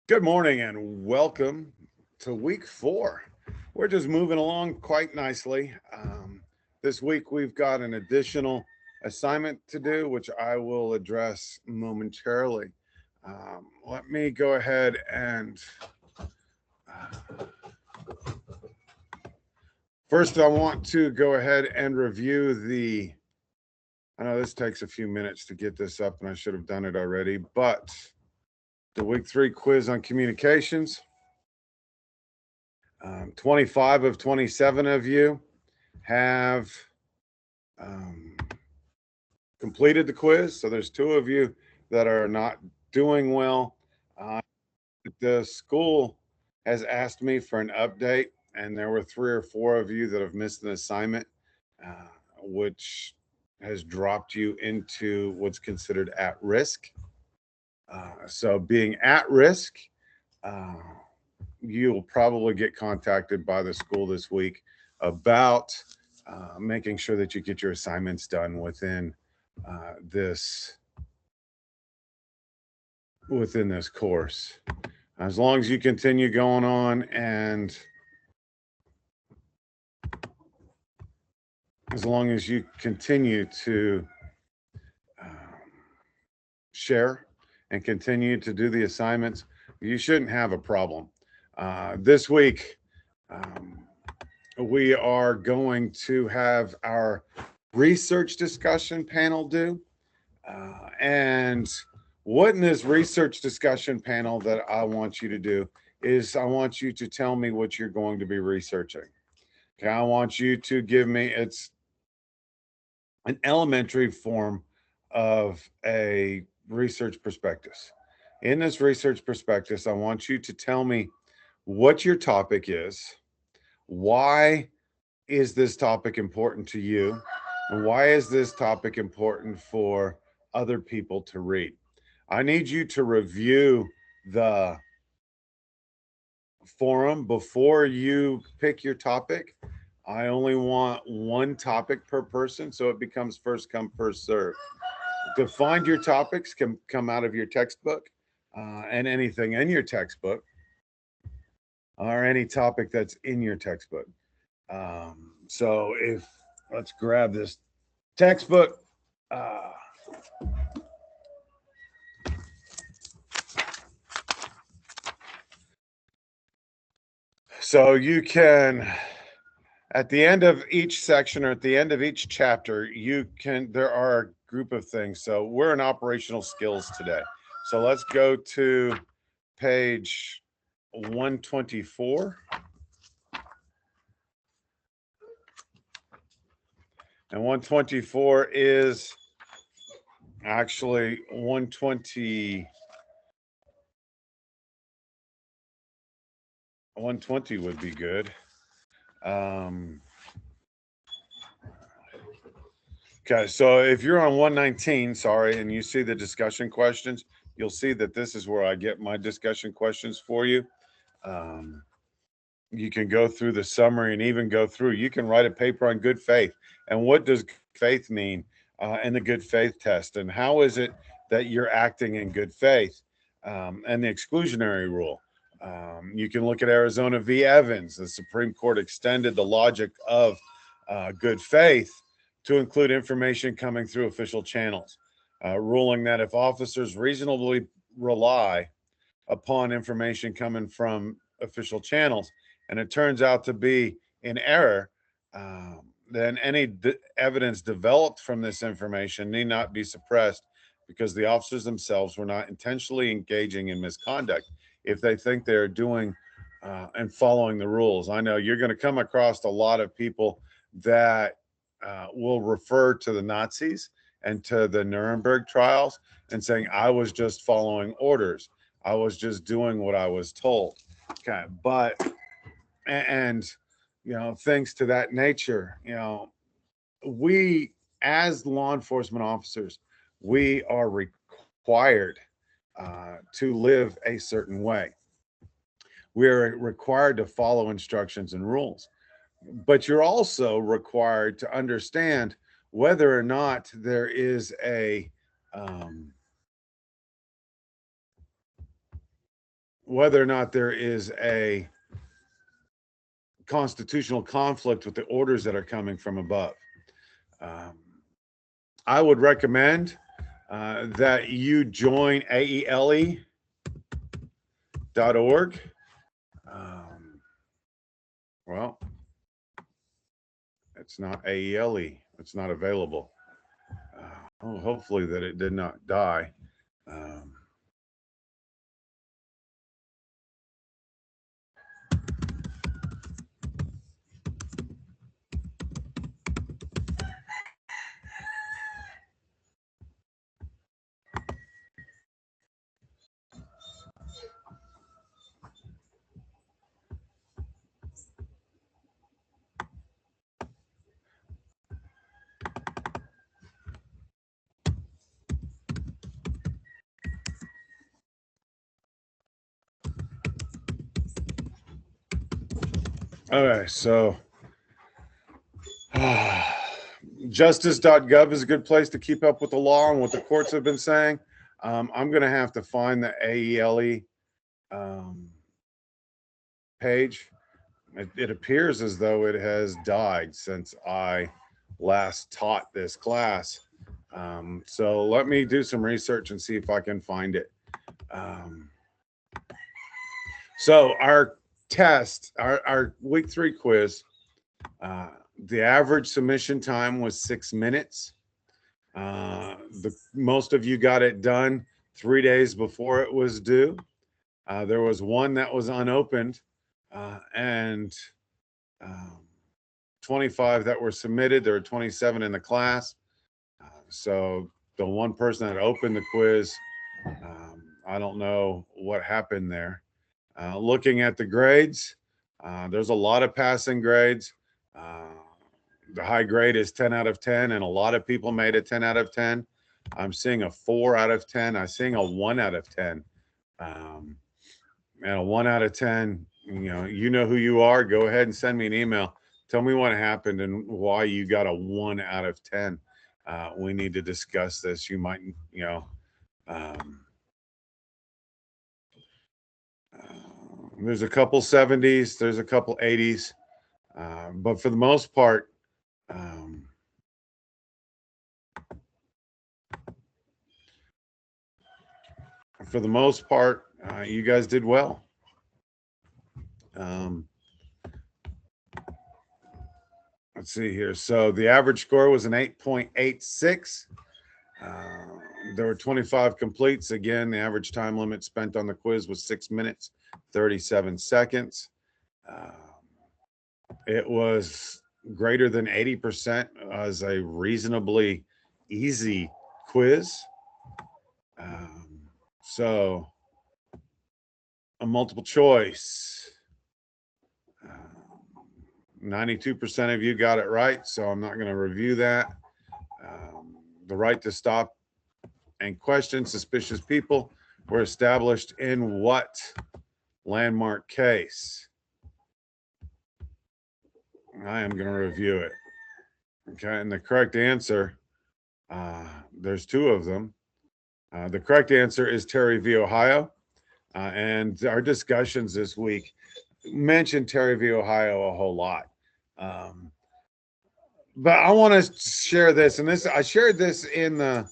Good morning and welcome to week 4. We're just moving along quite nicely. This week we've got an additional assignment to do, which I will address momentarily. Let me go ahead and first I want to go ahead and review I know this takes a few minutes to get this up and I should have done it already, but the week 3 quiz on communications. 25 of 27 of you have completed the quiz. So there's 2 of you that are not doing well. The school has asked me for an update, and there were 3 or 4 of you that have missed an assignment, which has dropped you into what's considered at risk. So being at risk, you'll probably get contacted by the school this week about making sure that you get your assignments done within this course. As long as you continue going on and as long as you continue to share and continue to do the assignments, you shouldn't have a problem. This week, we are going to have our research discussion panel due. And what in this research discussion panel that I want you to do is I want you to tell me what you're going to be researching. Okay, I want you to give me, it's an elementary form of a research prospectus. In this research prospectus, I want you to tell me what your topic is, why is this topic important to you, and why is this topic important for other people to read. I need you to review the forum before you pick your topic. I only want 1 topic per person, so it becomes first come, first serve. To find your topics can come out of your textbook, and anything in your textbook, or any topic that's in your textbook. So if let's grab this textbook. So you can, at the end of each section or at the end of each chapter, there are a group of things. So we're in operational skills today. So let's go to page 124. And 124 is actually 120. 120 would be good. Okay, so if you're on 119, sorry, and you see the discussion questions, you'll see that this is where I get my discussion questions for you. You can go through the summary and even go through. You can write a paper on good faith. And what does good faith mean in the good faith test? And how is it that you're acting in good faith? And the exclusionary rule. You can look at Arizona v. Evans. The Supreme Court extended the logic of good faith to include information coming through official channels, ruling that if officers reasonably rely upon information coming from official channels and it turns out to be in error, then any evidence developed from this information need not be suppressed because the officers themselves were not intentionally engaging in misconduct if they think they're doing and following the rules. I know you're going to come across a lot of people that will refer to the Nazis and to the Nuremberg trials and saying, I was just following orders. I was just doing what I was told. Okay. But, and, things to that nature, we as law enforcement officers, we are required to live a certain way. We're required to follow instructions and rules, but you're also required to understand whether or not there is a whether or not there is a constitutional conflict with the orders that are coming from above. I would recommend that you join aele.org. Well, it's not AELE. It's not available. Hopefully that it did not die. Okay, so justice.gov is a good place to keep up with the law and what the courts have been saying. I'm going to have to find the AELE page. It appears as though it has died since I last taught this class. So let me do some research and see if I can find it. So our test, our week 3 quiz, the average submission time was 6 minutes. Most of you got it done 3 days before it was due. There was one that was unopened, and 25 that were submitted. There were 27 in the class. So the one person that opened the quiz, I don't know what happened there. Looking at the grades, there's a lot of passing grades. The high grade is 10 out of 10, and a lot of people made a 10 out of 10. I'm seeing a 4 out of 10. I'm seeing a 1 out of 10. And a 1 out of 10, you know who you are. Go ahead and send me an email. Tell me what happened and why you got a 1 out of 10. We need to discuss this. You might, there's a couple 70s, there's a couple 80s, but for the most part, you guys did well. Let's see here. So the average score was an 8.86. There were 25 completes. Again, the average time limit spent on the quiz was 6 minutes, 37 seconds. It was greater than 80% as a reasonably easy quiz. So a multiple choice. 92% of you got it right, so I'm not going to review that. The right to stop and question suspicious people were established in what landmark case? I am going to review it. Okay, and the correct answer, there's 2 of them. The correct answer is Terry v. Ohio. And our discussions this week mentioned Terry v. Ohio a whole lot. But I want to share this, and I shared this in the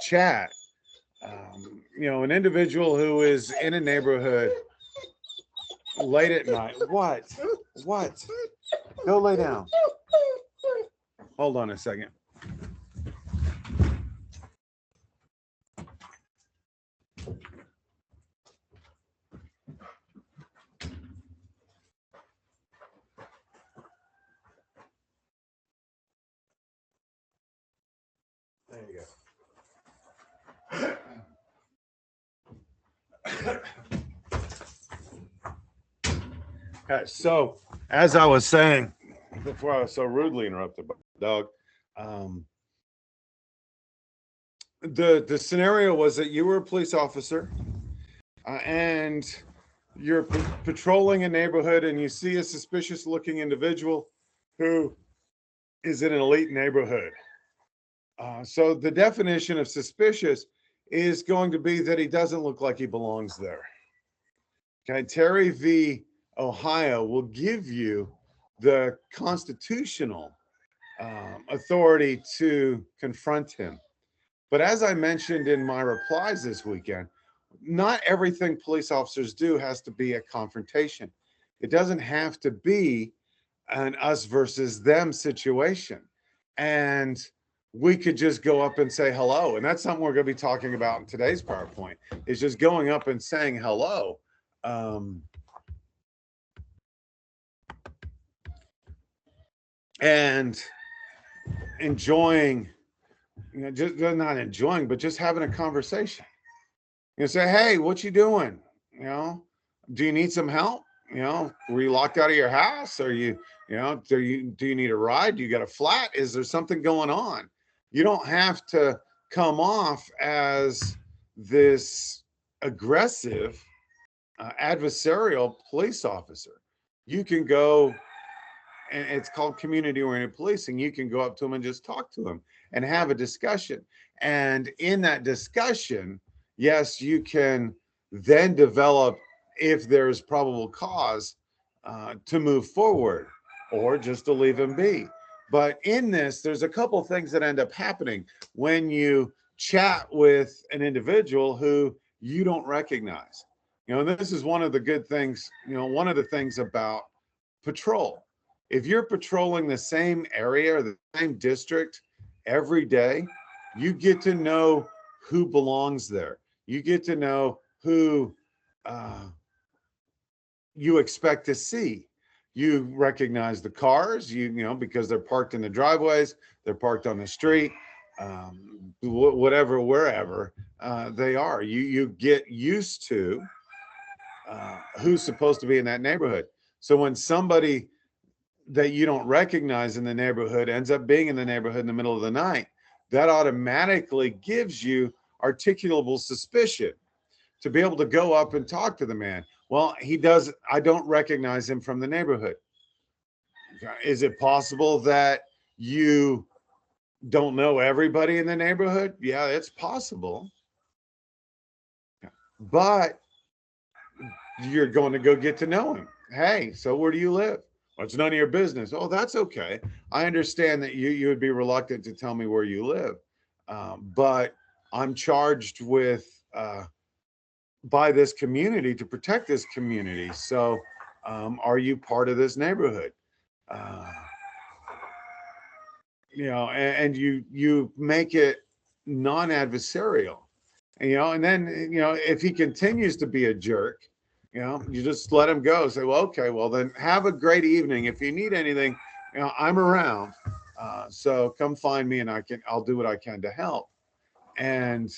chat. An individual who is in a neighborhood late at night. What? Go lay down. Hold on a second. There you go. So, as I was saying before I was so rudely interrupted by the dog, the scenario was that you were a police officer and you're patrolling a neighborhood and you see a suspicious looking individual who is in an elite neighborhood. So the definition of suspicious is going to be that he doesn't look like he belongs there. Okay, Terry v. Ohio will give you the constitutional authority to confront him. But as I mentioned in my replies this weekend, not everything police officers do has to be a confrontation. It doesn't have to be an us versus them situation. And we could just go up and say hello. And that's something we're going to be talking about in today's PowerPoint, is just going up and saying hello. And enjoying, just not enjoying, but just having a conversation. Say, hey, what you doing? Do you need some help? Were you locked out of your house? Are you, do you need a ride? Do you got a flat? Is there something going on? You don't have to come off as this aggressive, adversarial police officer. You can go, and it's called community-oriented policing. You can go up to them and just talk to them and have a discussion. And in that discussion, yes, you can then develop, if there's probable cause, to move forward or just to leave him be. But in this, there's a couple of things that end up happening when you chat with an individual who you don't recognize. This is one of the good things, one of the things about patrol. If you're patrolling the same area or the same district every day, you get to know who belongs there. You get to know who you expect to see. You recognize the cars, because they're parked in the driveways, they're parked on the street, whatever, wherever they are. You get used to who's supposed to be in that neighborhood. So when somebody that you don't recognize in the neighborhood ends up being in the neighborhood in the middle of the night, that automatically gives you articulable suspicion to be able to go up and talk to the man. Well, I don't recognize him from the neighborhood. Is it possible that you don't know everybody in the neighborhood? Yeah, it's possible. But you're going to go get to know him. Hey, so where do you live? Well, it's none of your business. Oh, that's okay. I understand that you would be reluctant to tell me where you live. But I'm charged with by this community to protect this community. So are you part of this neighborhood? And you make it non-adversarial, and then, if he continues to be a jerk, you just let him go. Say, well, okay, well then have a great evening. If you need anything, I'm around. So come find me and I'll do what I can to help. And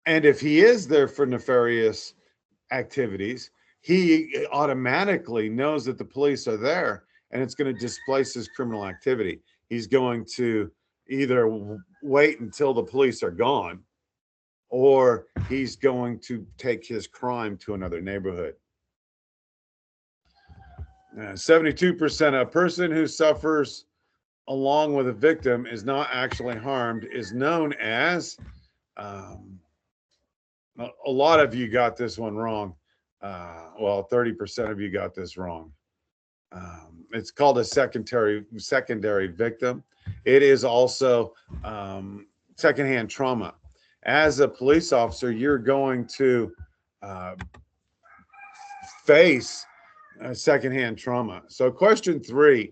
and if he is there for nefarious activities, he automatically knows that the police are there, and it's going to displace his criminal activity. He's going to either wait until the police are gone, or he's going to take his crime to another neighborhood. 72%, a person who suffers along with a victim is not actually harmed is known as, a lot of you got this one wrong. 30% of you got this wrong. It's called a secondary victim. It is also secondhand trauma. As a police officer, you're going to face secondhand trauma. So question 3,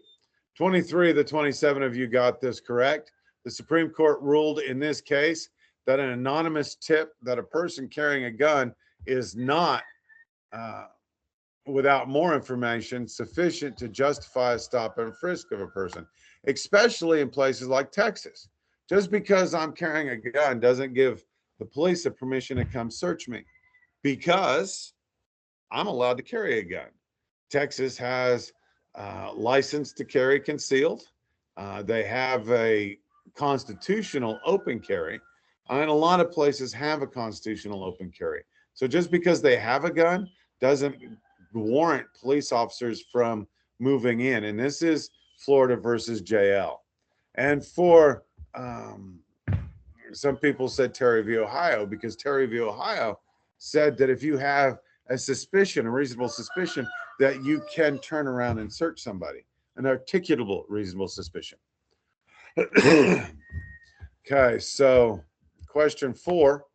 23 of the 27 of you got this correct. The Supreme Court ruled in this case that an anonymous tip that a person carrying a gun is not, without more information, sufficient to justify a stop and frisk of a person, especially in places like Texas. Just because I'm carrying a gun doesn't give the police a permission to come search me, because I'm allowed to carry a gun. Texas has license to carry concealed. They have a constitutional open carry, and a lot of places have a constitutional open carry. So just because they have a gun doesn't warrant police officers from moving in. And this is Florida versus JL. And for some people said Terry v. Ohio, because Terry v. Ohio said that if you have a suspicion, a reasonable suspicion, that you can turn around and search somebody, an articulable reasonable suspicion. Okay, so question four.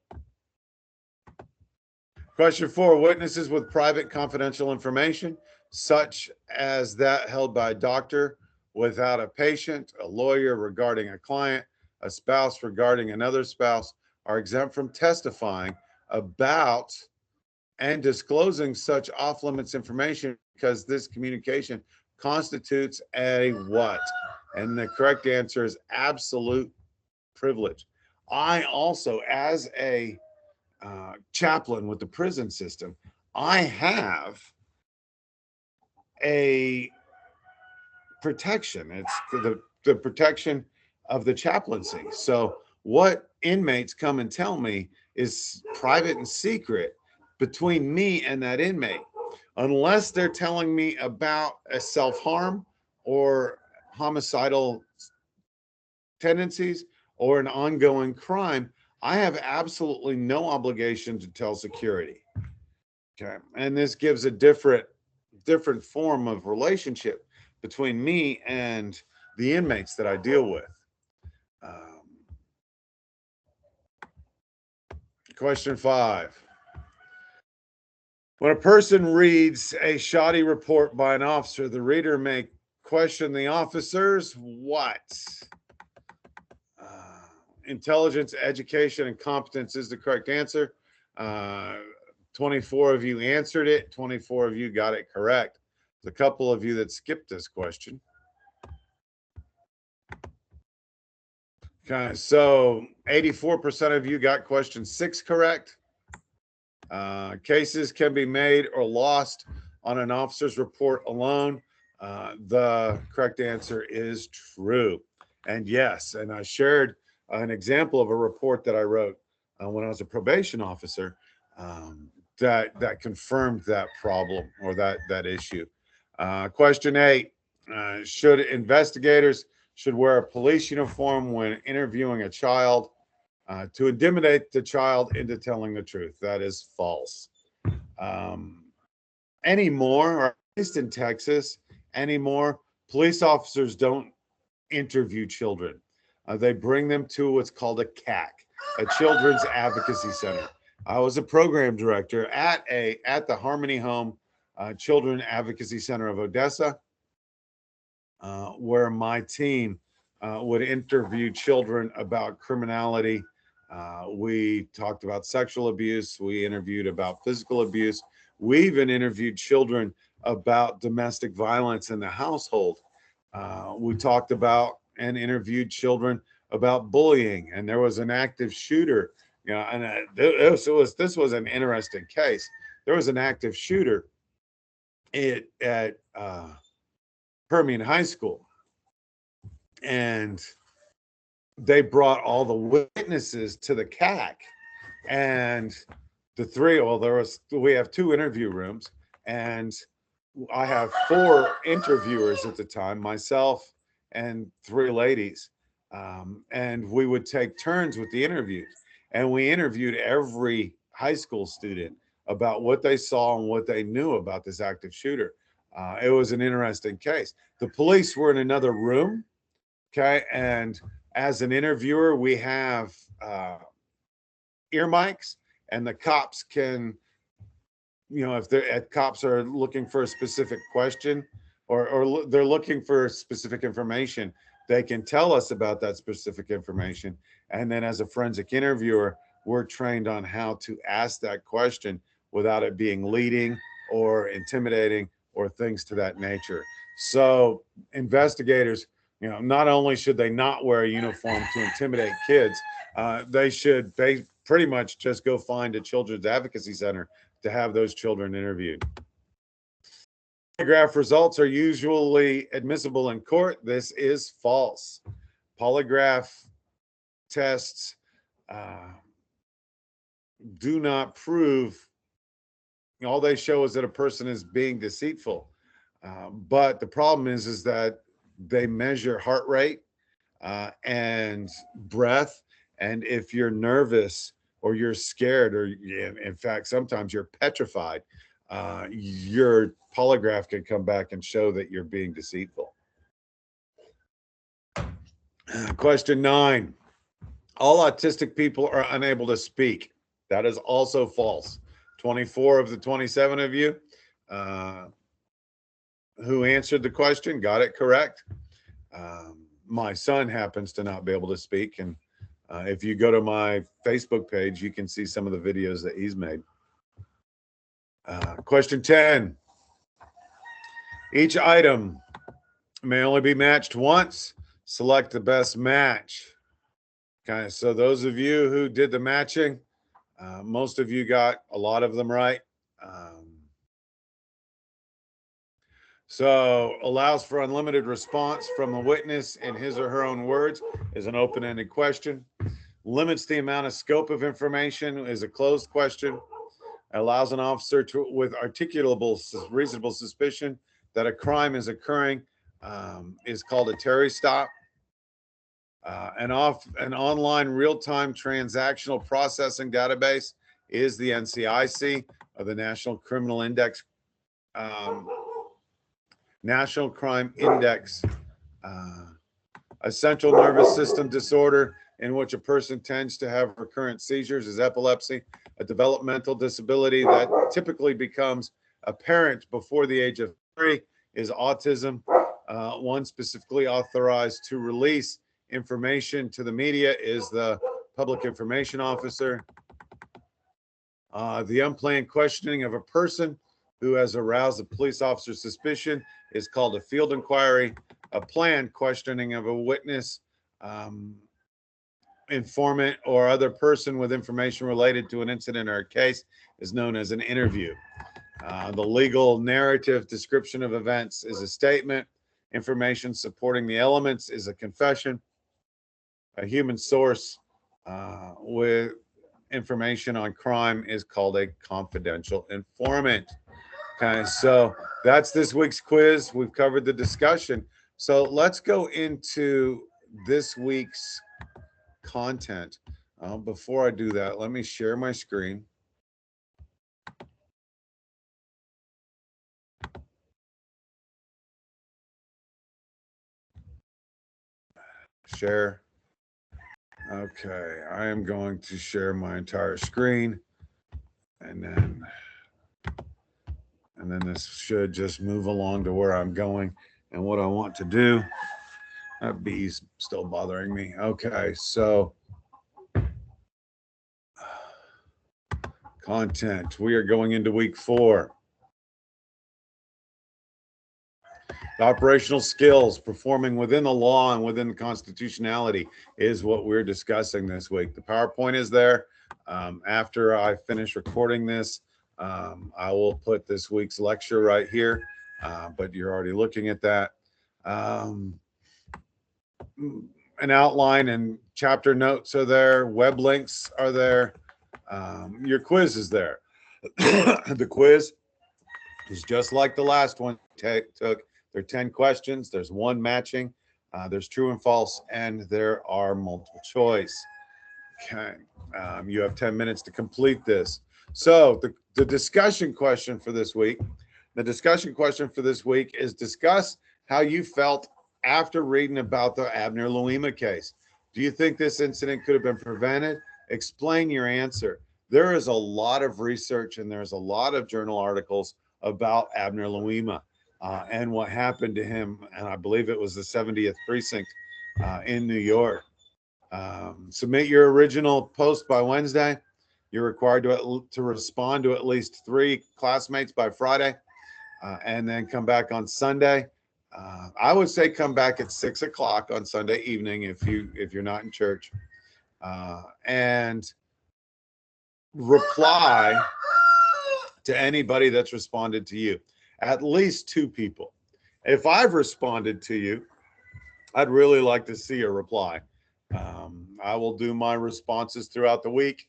Question four, witnesses with private confidential information, such as that held by a doctor without a patient, a lawyer regarding a client, a spouse regarding another spouse, are exempt from testifying about and disclosing such off-limits information because this communication constitutes a what? And the correct answer is absolute privilege. I also, as a chaplain with the prison system, I have a protection. It's the protection of the chaplaincy. So what inmates come and tell me is private and secret between me and that inmate, unless they're telling me about a self-harm or homicidal tendencies or an ongoing crime. I have absolutely no obligation to tell security. Okay. And this gives a different form of relationship between me and the inmates that I deal with. Question 5. When a person reads a shoddy report by an officer, the reader may question the officers what? Intelligence, education, and competence is the correct answer. 24 of you answered it. 24 of you got it correct. There's a couple of you that skipped this question. Okay, so 84% of you got question 6 correct. Cases can be made or lost on an officer's report alone. The correct answer is true. And yes, and I shared an example of a report that I wrote when I was a probation officer that confirmed that problem or that issue. Question 8, should investigators should wear a police uniform when interviewing a child to intimidate the child into telling the truth? That is false. Anymore, or at least in Texas, anymore, police officers don't interview children. They bring them to what's called a CAC, a Children's Advocacy Center. I was a program director at the Harmony Home Children Advocacy Center of Odessa, where my team would interview children about criminality. We talked about sexual abuse. We interviewed about physical abuse. We even interviewed children about domestic violence in the household. We talked about and interviewed children about bullying, and there was an active shooter. You know, and this was an interesting case. There was an active shooter at Permian High School, and they brought all the witnesses to the CAC, and we have 2 interview rooms, and I have 4 interviewers at the time, myself and 3 ladies. And we would take turns with the interviews, and we interviewed every high school student about what they saw and what they knew about this active shooter. It was an interesting case. The police were in another room. Okay. And as an interviewer, we have ear mics, and the cops can, if cops are looking for a specific question or they're looking for specific information, they can tell us about that specific information. And then as a forensic interviewer, we're trained on how to ask that question without it being leading or intimidating or things to that nature. So investigators, not only should they not wear a uniform to intimidate kids, they should pretty much just go find a children's advocacy center to have those children interviewed. Polygraph results are usually admissible in court. This is false. Polygraph tests do not prove, all they show is that a person is being deceitful. But the problem is that they measure heart rate. and breath. And if you're nervous or you're scared, or in fact, sometimes you're petrified, your polygraph can come back and show that you're being deceitful. Question 9. All autistic people are unable to speak. That is also false. 24 of the 27 of you who answered the question got it correct. My son happens to not be able to speak, and if you go to my Facebook page, you can see some of the videos that he's made. Question 10. Each item may only be matched once. Select the best match. Okay, so those of you who did the matching, most of you got a lot of them right. So allows for unlimited response from a witness in his or her own words is an open-ended question. Limits the amount of scope of information is a closed question. Allows an officer to, with articulable reasonable suspicion that a crime is occurring, is called a Terry stop. An online real-time transactional processing database is the NCIC, or the National Criminal Index, National Crime Index. A central nervous system disorder in which a person tends to have recurrent seizures is epilepsy. A developmental disability that typically becomes apparent before the age of 3 is autism. One specifically authorized to release information to the media is the public information officer. The unplanned questioning of a person who has aroused a police officer's suspicion is called a field inquiry. A planned questioning of a witness, informant, or other person with information related to an incident or a case is known as an interview. The legal narrative description of events is a statement. Information supporting the elements is a confession. A human source with information on crime is called a confidential informant. Okay, so that's this week's quiz. We've covered the discussion. So let's go into this week's content. Before I do that, let me share my screen. Share. Okay, I am going to share my entire screen, and then this should just move along to where I'm going and what I want to do. That bee's still bothering me. Okay, so content. We are going into week 4. The operational skills, performing within the law and within the constitutionality, is what we're discussing this week. The PowerPoint is there. After I finish recording this, I will put this week's lecture right here, but you're already looking at that. An outline and chapter notes are there. Web links are there. Your quiz is there. The quiz is just like the last one took. There are 10 questions. There's one matching. There's true and false, and there are multiple choice. Okay. You have 10 minutes to complete this. So the discussion question for this week, is discuss how you felt after reading about the Abner Louima case. Do you think this incident could have been prevented? Explain your answer. There is a lot of research and there's a lot of journal articles about Abner Louima and what happened to him. And I believe it was the 70th precinct in New York. Submit your original post by Wednesday. You're required to respond to at least 3 classmates by Friday, and then come back on Sunday. I would say come back at 6 o'clock on Sunday evening if you're not in church, and reply to anybody that's responded to you. At least 2 people. If I've responded to you, I'd really like to see a reply. I will do my responses throughout the week.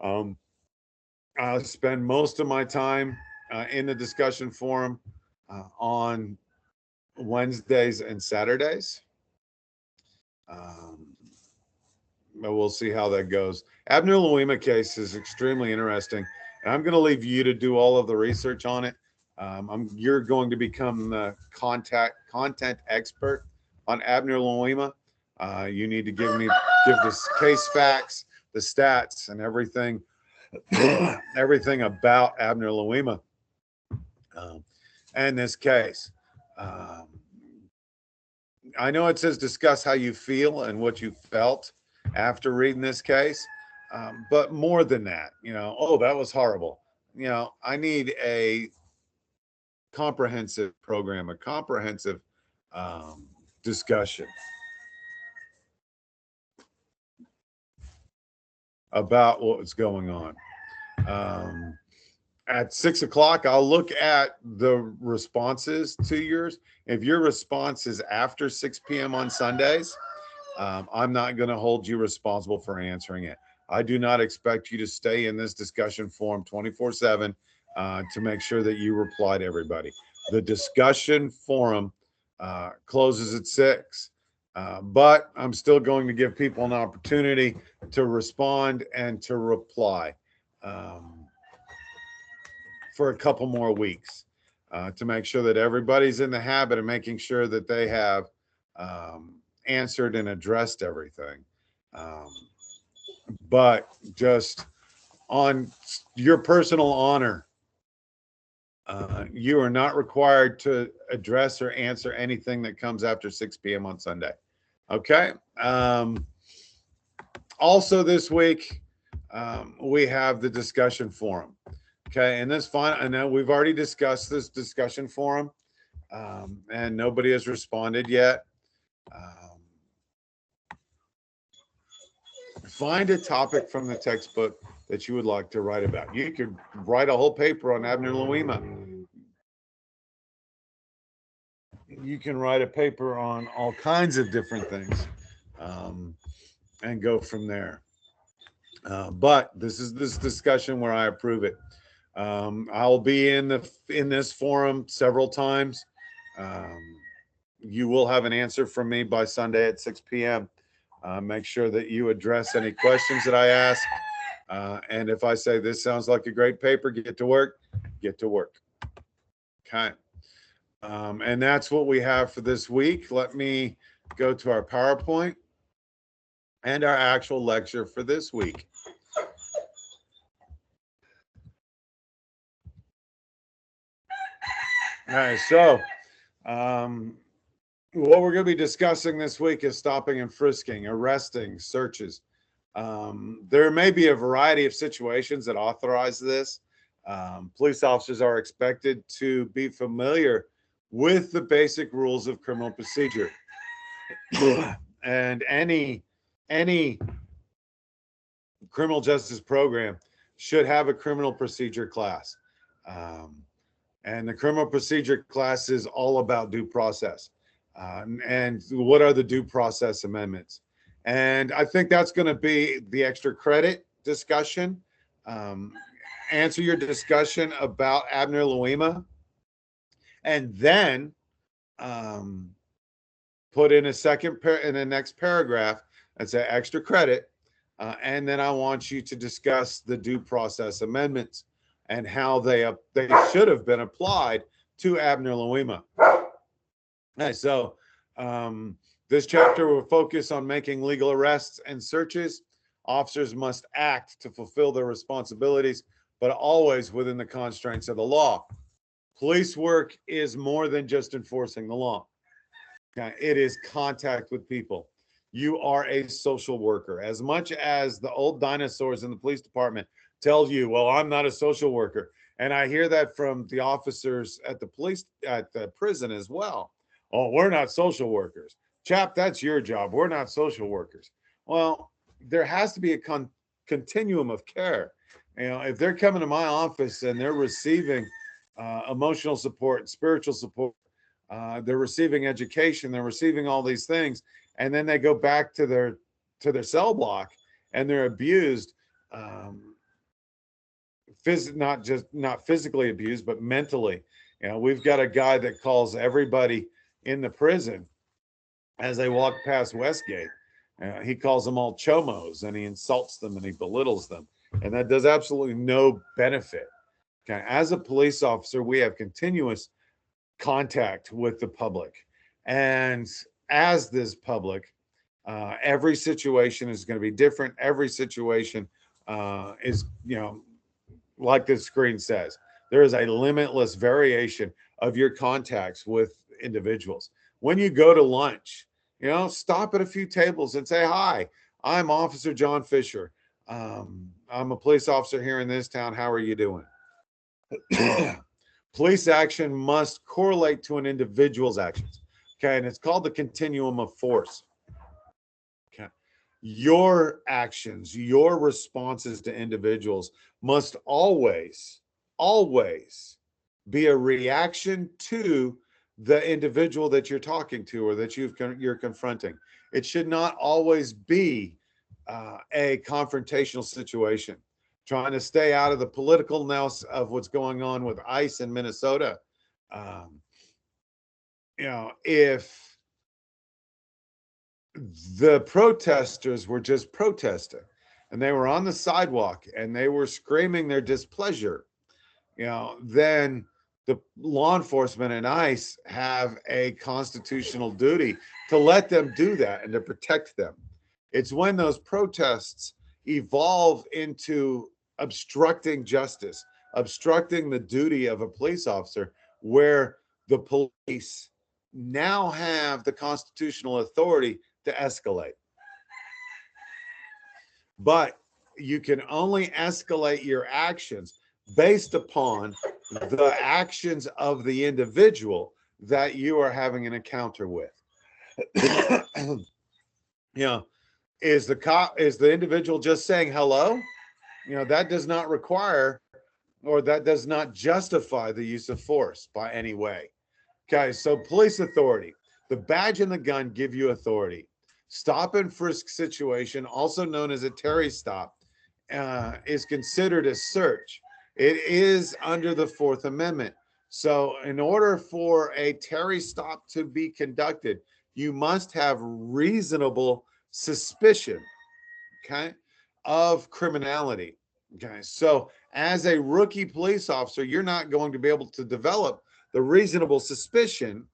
I'll spend most of my time in the discussion forum on Wednesdays and Saturdays. Um, but we'll see how that goes. Abner Louima case is extremely interesting, and I'm going to leave you to do all of the research on it. You're going to become the content expert on Abner Louima. You need to give this case facts, the stats, and everything, everything about Abner Louima and this case. I know it says discuss how you feel and what you felt after reading this case, but more than that, oh, that was horrible. I need a comprehensive program, a comprehensive discussion about what was going on. At 6 o'clock, I'll look at the responses to yours. If your response is after 6 p.m. on Sundays, I'm not going to hold you responsible for answering it. I do not expect you to stay in this discussion forum 24/7 to make sure that you reply to everybody. The discussion forum closes at 6, but I'm still going to give people an opportunity to respond and to reply for a couple more weeks to make sure that everybody's in the habit of making sure that they have answered and addressed everything. But just on your personal honor, you are not required to address or answer anything that comes after 6 p.m. on Sunday. Okay. Also this week, we have the discussion forum. Okay. And I know we've already discussed this discussion forum, and nobody has responded yet. Find a topic from the textbook that you would like to write about. You could write a whole paper on Abner Louima. You can write a paper on all kinds of different things, and go from there. But this is this discussion where I approve it. I'll be in this forum several times. You will have an answer from me by Sunday at 6 p.m. Make sure that you address any questions that I ask. And if I say this sounds like a great paper, get to work. Okay. And that's what we have for this week. Let me go to our PowerPoint and our actual lecture for this week. All right, so what we're going to be discussing this week is stopping and frisking, arresting, searches. There may be a variety of situations that authorize this. Police officers are expected to be familiar with the basic rules of criminal procedure. And any criminal justice program should have a criminal procedure class. And the criminal procedure class is all about due process. And what are the due process amendments? And I think that's going to be the extra credit discussion. Answer your discussion about Abner Louima, and then put in in the next paragraph and say extra credit. And then I want you to discuss the due process amendments and how they should have been applied to Abner Louima. Right, so this chapter will focus on making legal arrests and searches. Officers must act to fulfill their responsibilities, but always within the constraints of the law. Police work is more than just enforcing the law. Okay? It is contact with people. You are a social worker. As much as the old dinosaurs in the police department tell you, well, I'm not a social worker. And I hear that from the officers at the prison as well. Oh, we're not social workers. Chap, that's your job. We're not social workers. Well, there has to be a continuum of care. If they're coming to my office and they're receiving emotional support, spiritual support, they're receiving education, they're receiving all these things, and then they go back to their cell block and they're abused, not physically abused, but mentally. We've got a guy that calls everybody in the prison as they walk past Westgate He calls them all chomos, and he insults them and he belittles them. And that does absolutely no benefit. Okay. As a police officer, we have continuous contact with the public. And as this public, every situation is going to be different. Every situation is, like the screen says, there is a limitless variation of your contacts with individuals. When you go to lunch, stop at a few tables and say, hi, I'm Officer John Fisher. I'm a police officer here in this town. How are you doing? Police action must correlate to an individual's actions. Okay. And it's called the continuum of force. Okay. Your actions, your responses to individuals must always be a reaction to the individual that you're talking to or that you're confronting. It should not always be a confrontational situation. Trying to stay out of the politicalness of what's going on with ICE in Minnesota. If the protesters were just protesting and they were on the sidewalk and they were screaming their displeasure, then the law enforcement and ICE have a constitutional duty to let them do that and to protect them. It's when those protests evolve into obstructing justice, obstructing the duty of a police officer, where the police now have the constitutional authority to escalate. But you can only escalate your actions based upon the actions of the individual that you are having an encounter with. Is the individual just saying hello? That does not require, or that does not justify the use of force by any way. Okay, so police authority, the badge and the gun give you authority. Stop and frisk situation, also known as a Terry stop, is considered a search. It is under the Fourth Amendment. So in order for a Terry stop to be conducted, you must have reasonable suspicion, okay, of criminality. Okay, so as a rookie police officer, you're not going to be able to develop the reasonable suspicion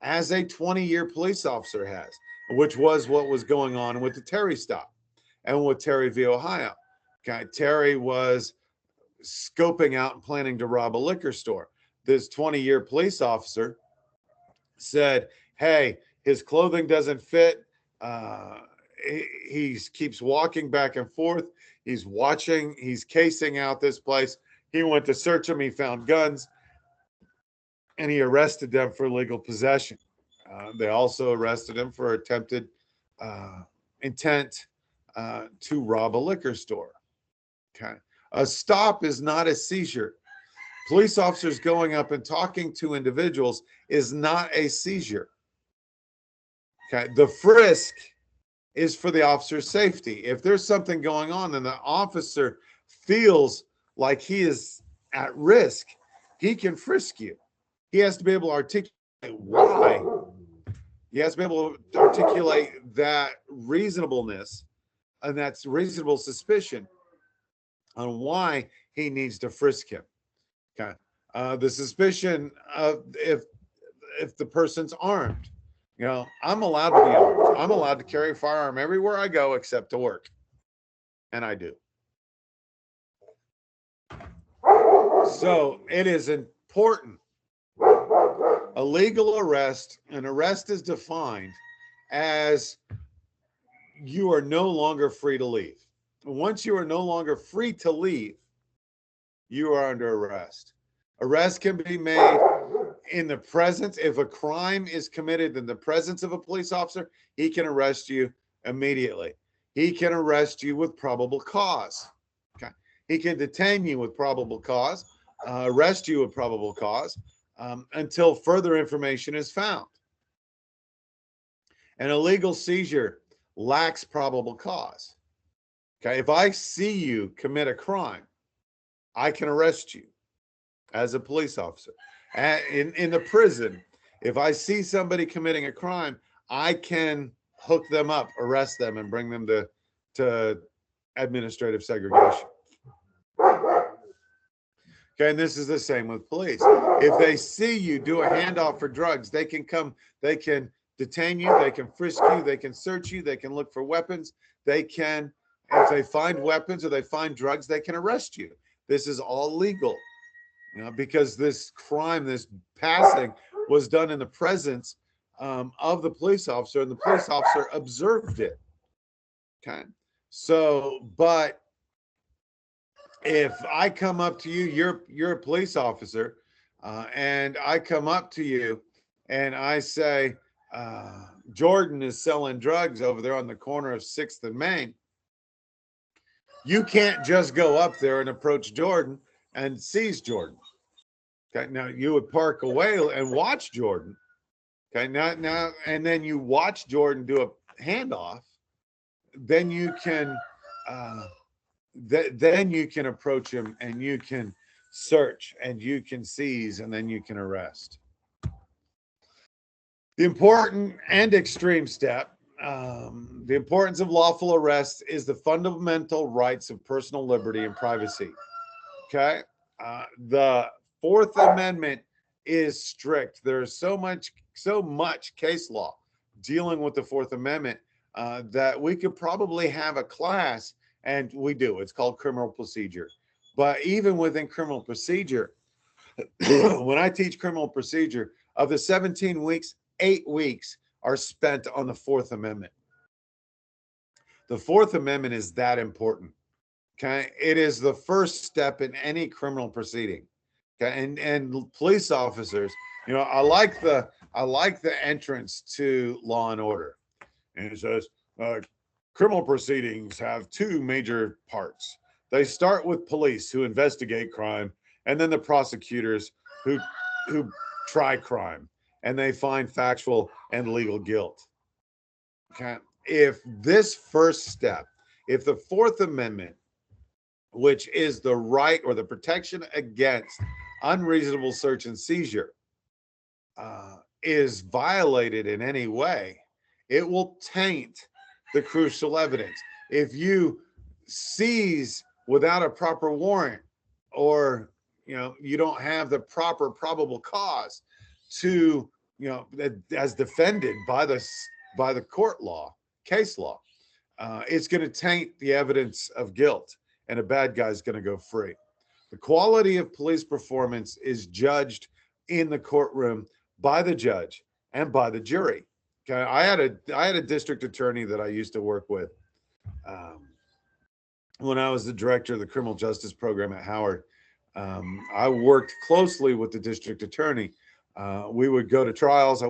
as a 20-year police officer has, which was what was going on with the Terry stop and with Terry v. Ohio. Okay, Terry was scoping out and planning to rob a liquor store. This 20-year police officer said, hey, his clothing doesn't fit. He keeps walking back and forth. He's watching, he's casing out this place. He went to search him. He found guns and he arrested them for illegal possession. They also arrested him for attempted intent to rob a liquor store. Okay. A stop is not a seizure. Police officers going up and talking to individuals is not a seizure. Okay. The frisk is for the officer's safety. If there's something going on and the officer feels like he is at risk, he can frisk you. He has to be able to articulate why. He has to be able to articulate that reasonableness and that's reasonable suspicion on why he needs to frisk him. Okay. The suspicion of if the person's armed. I'm allowed to be armed. I'm allowed to carry a firearm everywhere I go except to work. And I do. So it is important. A legal arrest, an arrest is defined as you are no longer free to leave. Once you are no longer free to leave, you are under arrest. Arrest can be made in the presence. If a crime is committed in the presence of a police officer, he can arrest you immediately. He can arrest you with probable cause. Okay. He can detain you with probable cause, arrest you with probable cause until further information is found. An illegal seizure lacks probable cause. Okay. If I see you commit a crime, I can arrest you as a police officer. In the prison, if I see somebody committing a crime, I can hook them up, arrest them, and bring them to administrative segregation. Okay, and this is the same with police. If they see you do a handoff for drugs, they can come, they can detain you, they can frisk you, they can search you, they can look for weapons, they can, if they find weapons or they find drugs, they can arrest you. This is all legal, because this crime, this passing, was done in the presence of the police officer, and the police officer observed it. Okay, so, but if I come up to you, you're a police officer, and I come up to you and I say, Jordan is selling drugs over there on the corner of 6th and Main. You can't just go up there and approach Jordan and seize Jordan. Okay, now you would park away and watch Jordan. Okay, now, and then you watch Jordan do a handoff. Then you can, then you can approach him and you can search and you can seize and then you can arrest. The important and extreme step, the importance of lawful arrest is the fundamental rights of personal liberty and privacy. Okay, the Fourth Amendment is strict. There's so much case law dealing with the Fourth Amendment that we could probably have a class, and we do. It's called criminal procedure. But even within criminal procedure, when I teach criminal procedure, of the 17 weeks, 8 weeks are spent on the Fourth Amendment. The Fourth Amendment is that important. Okay, it is the first step in any criminal proceeding. Okay, and police officers, I like the entrance to Law and Order, and it says criminal proceedings have two major parts. They start with police who investigate crime, and then the prosecutors who try crime, and they find factual and legal guilt. Okay, if this first step, if the Fourth Amendment, which is the right or the protection against unreasonable search and seizure, is violated in any way, it will taint the crucial evidence. If you seize without a proper warrant, or you don't have the proper probable cause to, as defended by the court law, case law, it's going to taint the evidence of guilt, and a bad guy's going to go free. The quality of police performance is judged in the courtroom by the judge and by the jury. Okay, I had a district attorney that I used to work with when I was the director of the criminal justice program at Howard. I worked closely with the district attorney. We would go to trials.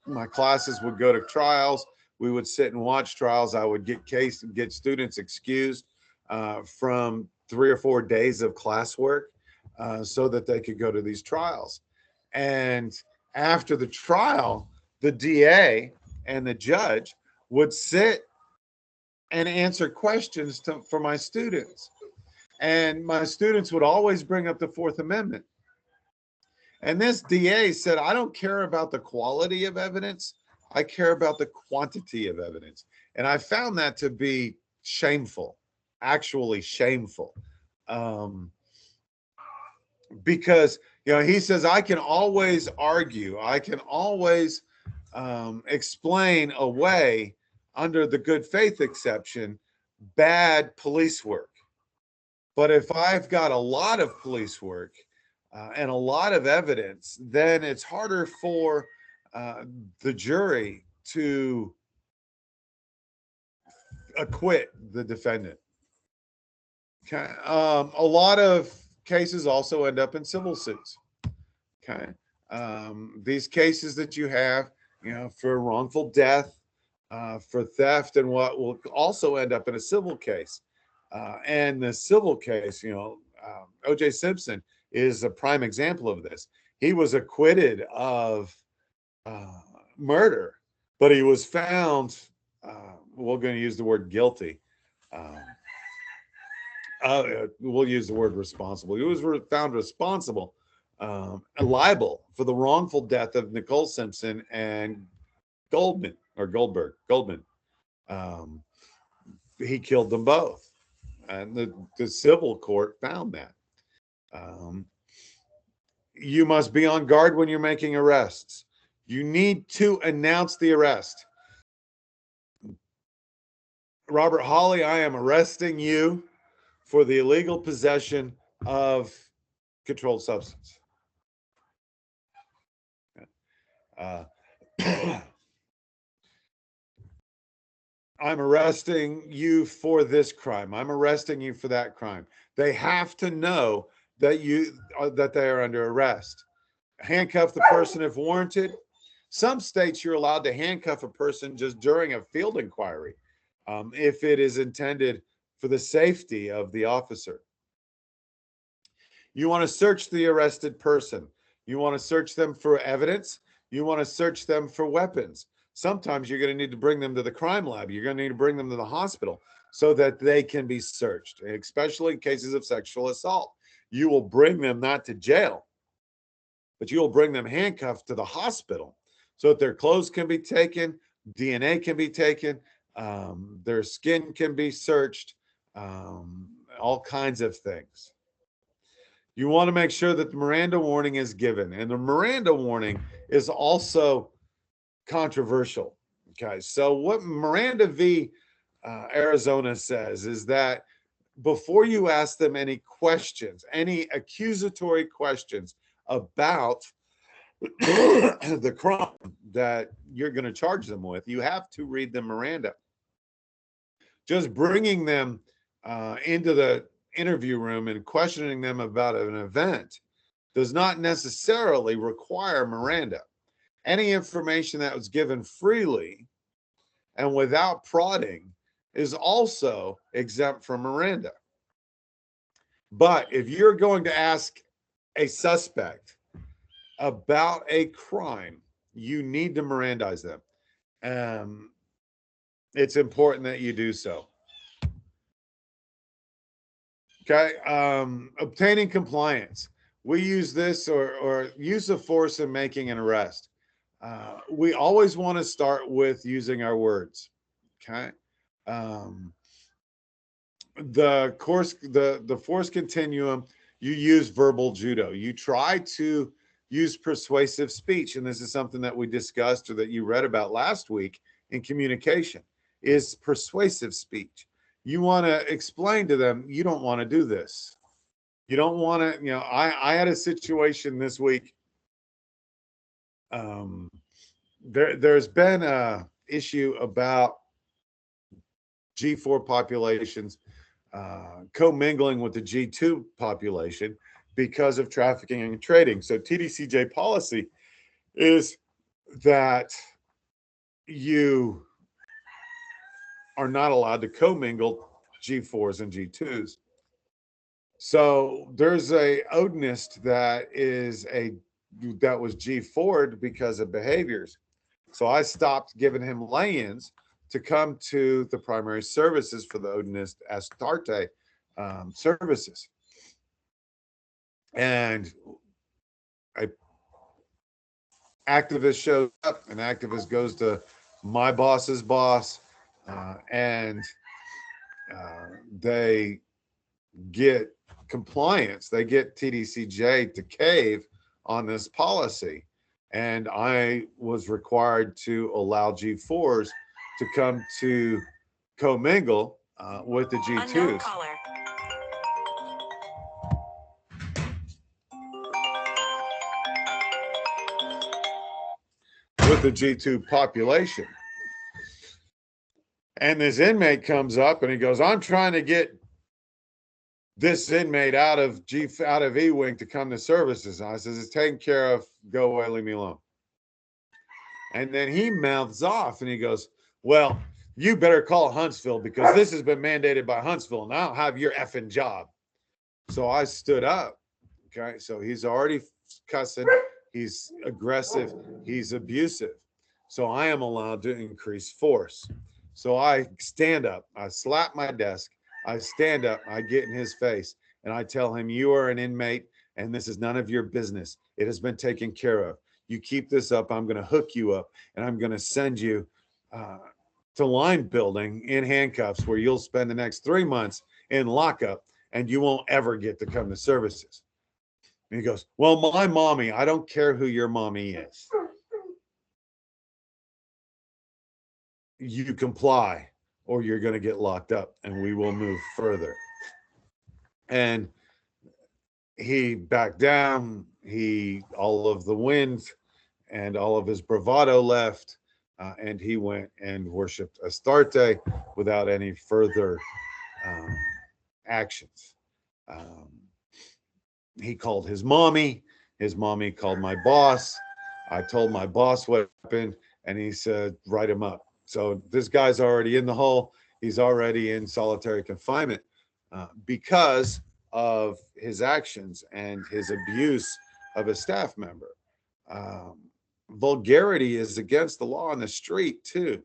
My classes would go to trials. We would sit and watch trials. I would get students excused from 3 or 4 days of classwork so that they could go to these trials. And after the trial, the DA and the judge would sit and answer questions for my students. And my students would always bring up the Fourth Amendment. And this DA said, I don't care about the quality of evidence. I care about the quantity of evidence. And I found that to be shameful, actually shameful. Because, he says, I can always argue, I can always explain away, under the good faith exception, bad police work. But if I've got a lot of police work and a lot of evidence, then it's harder for the jury to acquit the defendant. Okay. A lot of cases also end up in civil suits. Okay. These cases that you have, for wrongful death, for theft, and what will also end up in a civil case. And the civil case, O.J. Simpson is a prime example of this. He was acquitted of murder, but he was found, we're going to use the word guilty. We'll use the word responsible. He was found responsible, liable for the wrongful death of Nicole Simpson and Goldman. Um, he killed them both. And the civil court found that. Um, you must be on guard when you're making arrests. You need to announce the arrest. Robert Hawley, I am arresting you for the illegal possession of controlled substance. Uh, I'm arresting you for this crime. I'm arresting you for that crime. They have to know that that they are under arrest. Handcuff the person if warranted. Some states you're allowed to handcuff a person just during a field inquiry, if it is intended for the safety of the officer. You want to search the arrested person. You want to search them for evidence. You want to search them for weapons. Sometimes you're going to need to bring them to the crime lab. You're going to need to bring them to the hospital so that they can be searched, especially in cases of sexual assault. You will bring them not to jail, but you will bring them handcuffed to the hospital so that their clothes can be taken, DNA can be taken, their skin can be searched, all kinds of things. You want to make sure that the Miranda warning is given. And the Miranda warning is also controversial. Okay. So, what Miranda v. Arizona says is that before you ask them any questions, any accusatory questions about the crime that you're going to charge them with, you have to read the Miranda. Just bringing them into the interview room and questioning them about an event does not necessarily require Miranda. Any information that was given freely and without prodding is also exempt from Miranda. But if you're going to ask a suspect about a crime, you need to Mirandize them. It's important that you do so. Okay. Obtaining compliance. We use this or use of force in making an arrest. We always want to start with using our words. Okay. The force continuum, you use verbal judo. You try to use persuasive speech. And this is something that we discussed or that you read about last week in communication is persuasive speech. You want to explain to them, you don't want to do this. You don't want to, I had a situation this week. There's been a issue about G4 populations commingling with the G2 population because of trafficking and trading. So TDCJ policy is that you are not allowed to commingle G4s and G2s. So there's a Odinist that was G4'd because of behaviors. So I stopped giving him lay-ins to come to the primary services for the Odinist Astarte services. And an activist shows up, an activist goes to my boss's boss, and they get compliance. They get TDCJ to cave on this policy. And I was required to allow G4s to come to commingle with the G2s. With the G2 population. And this inmate comes up and he goes, I'm trying to get this inmate out of E-Wing to come to services. And I says, it's taken care of. Go away, leave me alone. And then he mouths off and he goes, well, you better call Huntsville because this has been mandated by Huntsville and I don't have your effing job. So I stood up. Okay. So he's already cussing. He's aggressive. He's abusive. So I am allowed to increase force. So I stand up. I slap my desk. I stand up. I get in his face and I tell him, you are an inmate and this is none of your business. It has been taken care of. You keep this up, I'm going to hook you up and I'm going to send you to line building in handcuffs where you'll spend the next 3 months in lockup and you won't ever get to come to services. And he goes, well, my mommy, I don't care who your mommy is. You comply or you're going to get locked up and we will move further. And he backed down. All of the wind and all of his bravado left. And he went and worshiped Astarte without any further actions. He called his mommy. His mommy called my boss. I told my boss what happened, and he said, write him up. So this guy's already in the hole. He's already in solitary confinement because of his actions and his abuse of a staff member. Vulgarity is against the law on the street too,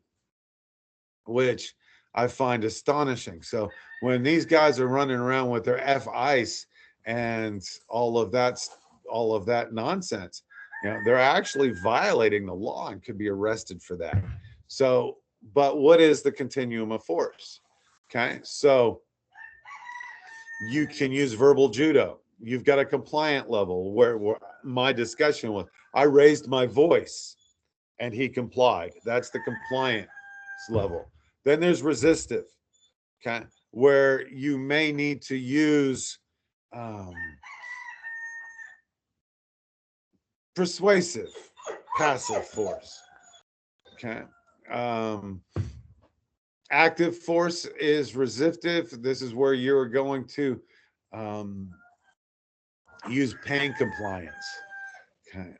which I find astonishing. So when these guys are running around with their F-ice and all of that nonsense, they're actually violating the law and could be arrested for that. So, but what is the continuum of force? Okay, so you can use verbal judo. You've got a compliant level where my discussion was, I raised my voice and he complied. That's the compliance level. Then there's resistive, okay, where you may need to use persuasive, passive force, okay. Active force is resistive. This is where you're going to use pain compliance. Okay.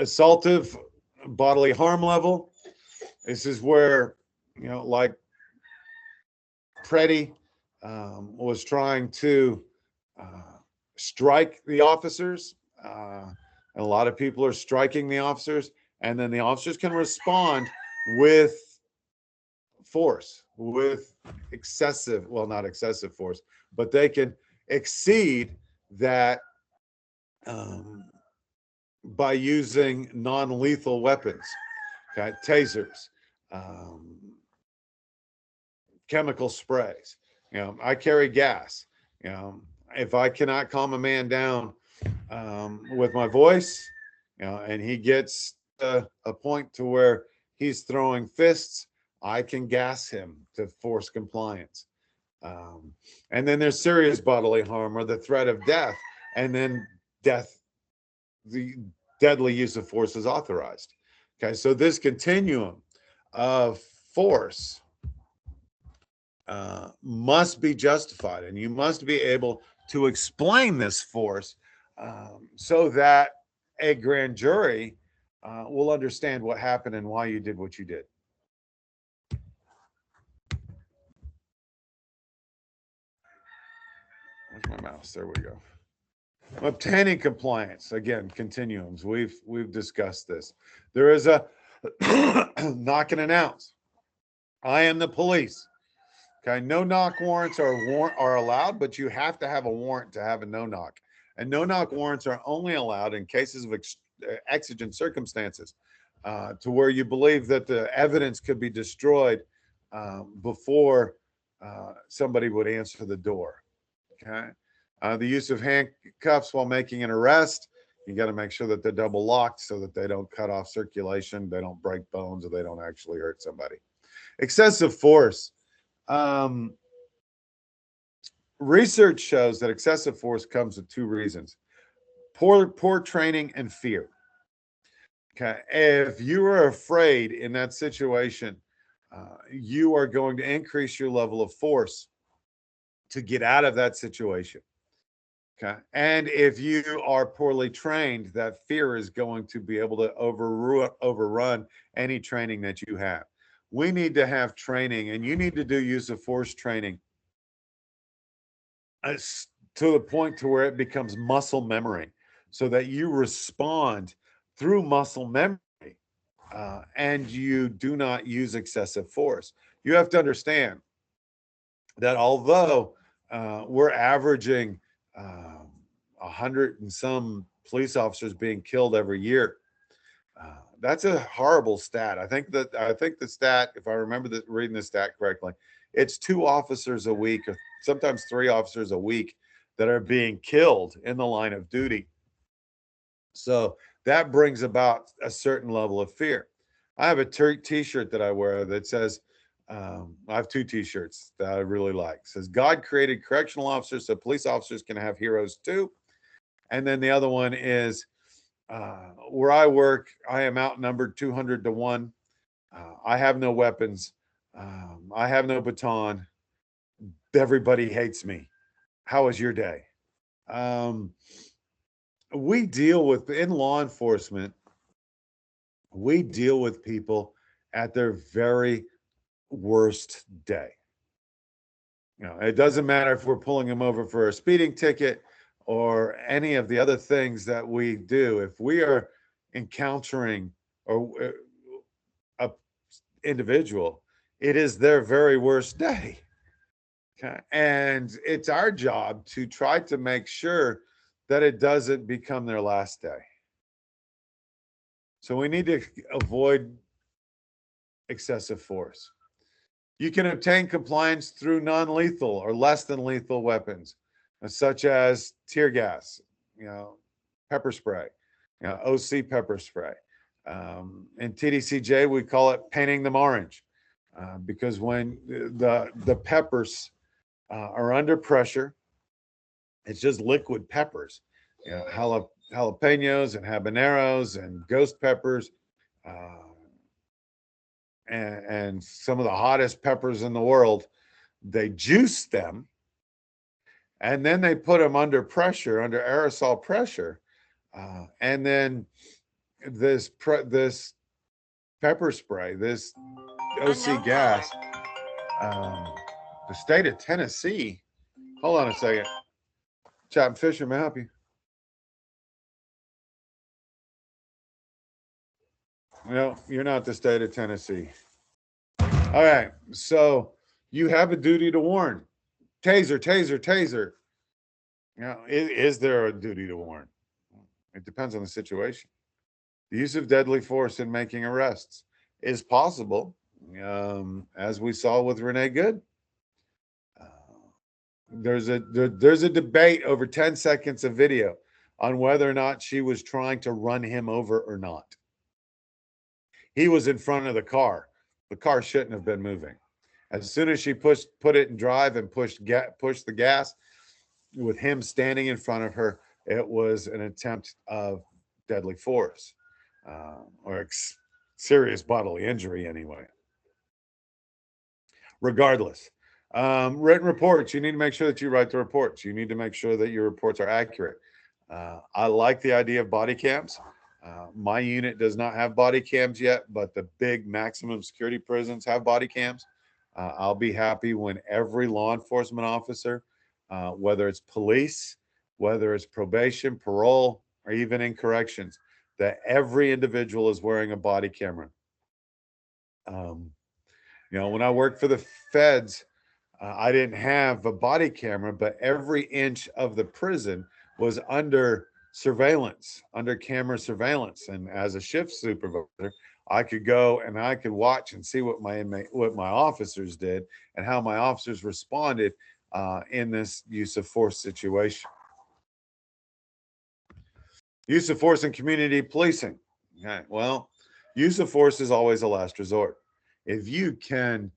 Assaultive, bodily harm level. This is where, like Preddy was trying to strike the officers. And a lot of people are striking the officers, and then the officers can respond with force, with excessive, well, not excessive force, but they can exceed that by using non-lethal weapons, okay, tasers, chemical sprays. I carry gas. If I cannot calm a man down with my voice, and he gets a point to where he's throwing fists, I can gas him to force compliance. And then there's serious bodily harm or the threat of death, and then death, the deadly use of force is authorized. Okay, so this continuum of force must be justified, and you must be able to explain this force so that a grand jury will understand what happened and why you did what you did. Where's my mouse? There we go. Obtaining compliance, again, continuums. We've discussed this. There is a knock and announce. I am the police. Okay, no knock warrants are allowed, but you have to have a warrant to have a no knock. And no knock warrants are only allowed in cases of exigent circumstances, to where you believe that the evidence could be destroyed before somebody would answer the door. Okay. The use of handcuffs while making an arrest, you got to make sure that they're double locked so that they don't cut off circulation, they don't break bones, or they don't actually hurt somebody. Excessive force. Research shows that excessive force comes with two reasons: poor training and fear. Okay, if you are afraid in that situation, you are going to increase your level of force to get out of that situation. Okay, and if you are poorly trained, that fear is going to be able to overrun any training that you have. We need to have training, and you need to do use of force training to the point to where it becomes muscle memory, so that you respond through muscle memory, and you do not use excessive force. You have to understand that although we're averaging 100 and some police officers being killed every year, That's a horrible stat. I think the stat, if I remember reading the stat correctly, it's 2 officers a week, or sometimes 3 officers a week, that are being killed in the line of duty. So that brings about a certain level of fear. I have a t-shirt that I wear that says, I have 2 t-shirts that I really like. It says, God created correctional officers so police officers can have heroes too. And then the other one is, where I work, I am outnumbered 200 to 1. I have no weapons. I have no baton. Everybody hates me. How was your day? We deal with, in law enforcement, we deal with people at their very worst day. You know, it doesn't matter if we're pulling them over for a speeding ticket or any of the other things that we do. If we are encountering or a individual, it is their very worst day. Okay. And it's our job to try to make sure that it doesn't become their last day. So we need to avoid excessive force. You can obtain compliance through non-lethal or less than lethal weapons, such as tear gas, pepper spray, OC pepper spray. In TDCJ, we call it painting them orange, because when the peppers are under pressure, it's just liquid peppers, jalapenos and habaneros and ghost peppers, and some of the hottest peppers in the world. They juice them, and then they put them under pressure, under aerosol pressure, and then this pepper spray, this OC gas, the state of Tennessee. Hold on a second. Chapman Fisher, may I help you? No, you're not the state of Tennessee. All right, so you have a duty to warn. Taser, taser, taser. Is there a duty to warn? It depends on the situation. The use of deadly force in making arrests is possible, as we saw with Renee Good. There's a debate over 10 seconds of video on whether or not she was trying to run him over or not. He was in front of the car. The car shouldn't have been moving. As soon as she put it in drive and pushed the gas, with him standing in front of her, it was an attempt of deadly force, or serious bodily injury anyway. Regardless, written reports, you need to make sure that you write the reports. You need to make sure that your reports are accurate. I like the idea of body cams. My unit does not have body cams yet, but the big maximum security prisons have body cams. I'll be happy when every law enforcement officer, whether it's police, whether it's probation, parole, or even in corrections, that every individual is wearing a body camera. When I worked for the feds, I didn't have a body camera, but every inch of the prison was under surveillance, under camera surveillance. And as a shift supervisor, I could go and I could watch and see what my officers did and how my officers responded in this use of force situation. Use of force in community policing. Okay, well, use of force is always a last resort. If you can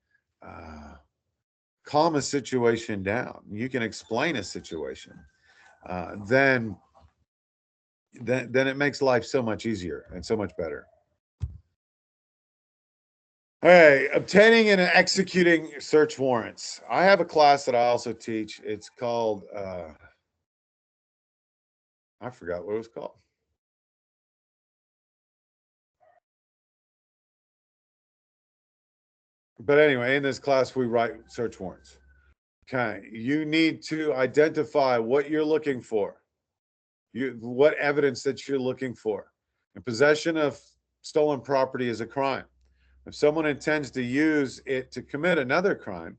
calm a situation down, you can explain a situation, then it makes life so much easier and so much better. All right, obtaining and executing search warrants. I have a class that I also teach. It's called, I forgot what it was called. But anyway, in this class, we write search warrants. Okay, you need to identify what you're looking for. What evidence that you're looking for. And possession of stolen property is a crime. If someone intends to use it to commit another crime,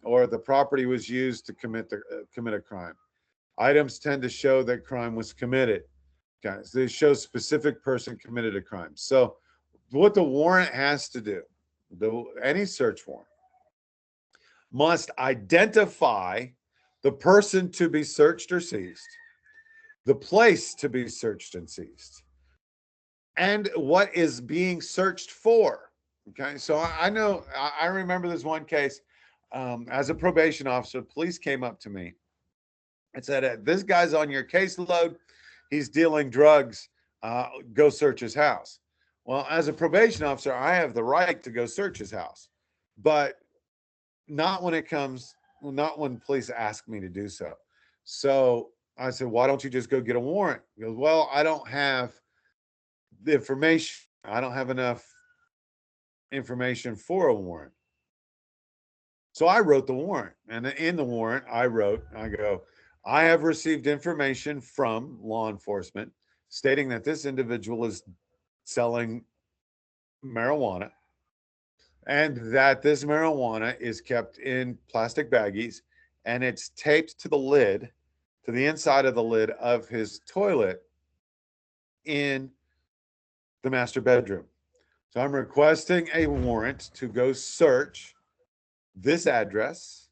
or the property was used to commit a crime, items tend to show that crime was committed. Okay, so it shows specific person committed a crime. So what the warrant has to do, any search warrant must identify the person to be searched or seized, the place to be searched and seized, and what is being searched for. Okay, so I know, I remember this one case. As a probation officer, police came up to me and said, "This guy's on your caseload. He's dealing drugs. Go search his house." Well, as a probation officer, I have the right to go search his house, but not when it comes, not when police ask me to do so. So I said, "Why don't you just go get a warrant?" He goes, "Well, I don't have the information. I don't have enough information for a warrant." So I wrote the warrant. And in the warrant, I go, "I have received information from law enforcement stating that this individual is selling marijuana and that this marijuana is kept in plastic baggies and it's taped to the lid, to the inside of the lid of his toilet in the master bedroom. So I'm requesting a warrant to go search this address,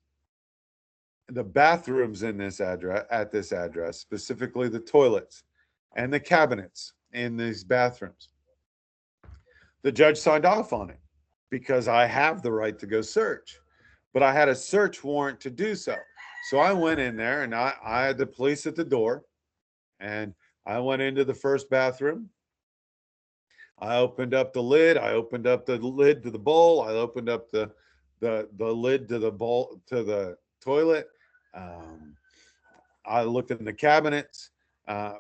the bathrooms in this address, at this address, specifically the toilets and the cabinets in these bathrooms." The judge signed off on it because I have the right to go search, but I had a search warrant to do so. So I went in there and I had the police at the door, and I went into the first bathroom. I opened up the lid. I opened up the lid to the bowl. I opened up the lid to the bowl to the toilet. Um, I looked in the cabinets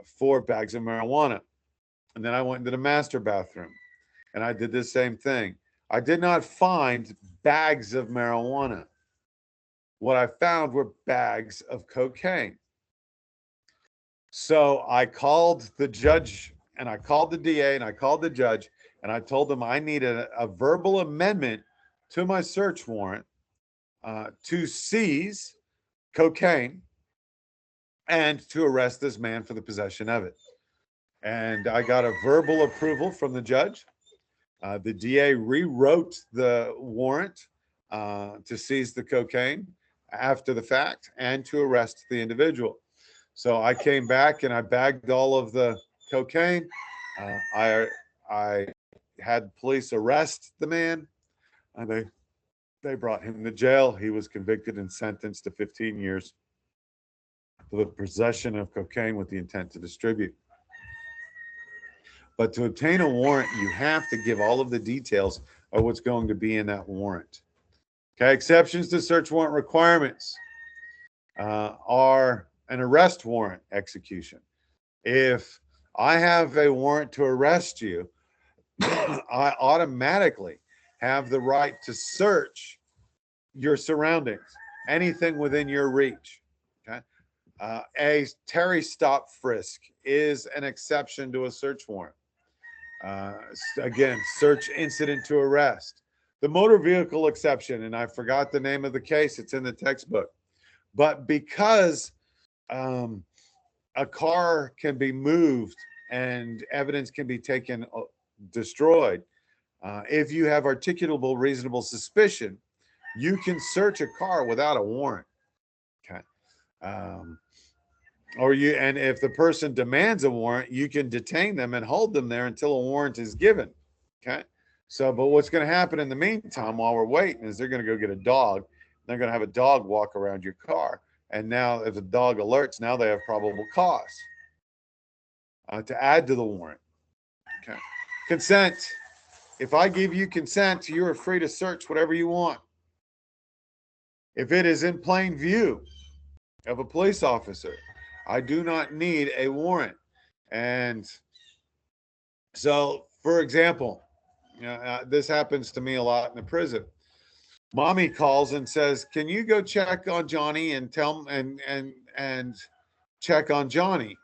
for bags of marijuana, and then I went into the master bathroom, and I did the same thing. I did not find bags of marijuana. What I found were bags of cocaine. So I called the judge and I called the DA and I called the judge and I told them I needed a verbal amendment to my search warrant to seize cocaine and to arrest this man for the possession of it. And I got a verbal approval from the judge. The DA rewrote the warrant to seize the cocaine after the fact and to arrest the individual. So I came back and I bagged all of the cocaine. I had police arrest the man, and they brought him to jail. He was convicted and sentenced to 15 years for the possession of cocaine with the intent to distribute. But to obtain a warrant, you have to give all of the details of what's going to be in that warrant. Okay, exceptions to search warrant requirements are an arrest warrant execution. If I have a warrant to arrest you, I automatically have the right to search your surroundings, anything within your reach. Okay. A Terry stop frisk is an exception to a search warrant. Again, search incident to arrest. The motor vehicle exception, and I forgot the name of the case, it's in the textbook. But because a car can be moved and evidence can be taken, destroyed, if you have articulable reasonable suspicion, you can search a car without a warrant. Okay. And if the person demands a warrant, you can detain them and hold them there until a warrant is given. Okay. So, but what's going to happen in the meantime while we're waiting is they're going to go get a dog. They're going to have a dog walk around your car. And now if the dog alerts, now they have probable cause to add to the warrant. Okay. Consent. If I give you consent, you are free to search whatever you want. If it is in plain view of a police officer, I do not need a warrant. And so, for example, this happens to me a lot in the prison. Mommy calls and says, "Can you go check on Johnny and tell and check on Johnny?"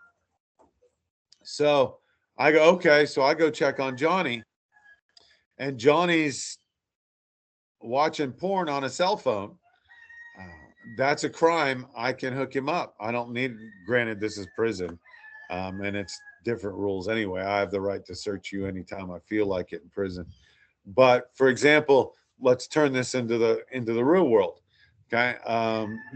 So I go, "Okay." So I go check on Johnny, and Johnny's watching porn on a cell phone. That's a crime. I can hook him up. I don't need. Granted, this is prison, and it's different rules anyway. I have the right to search you anytime I feel like it in prison. But for example, let's turn this into the real world. Okay.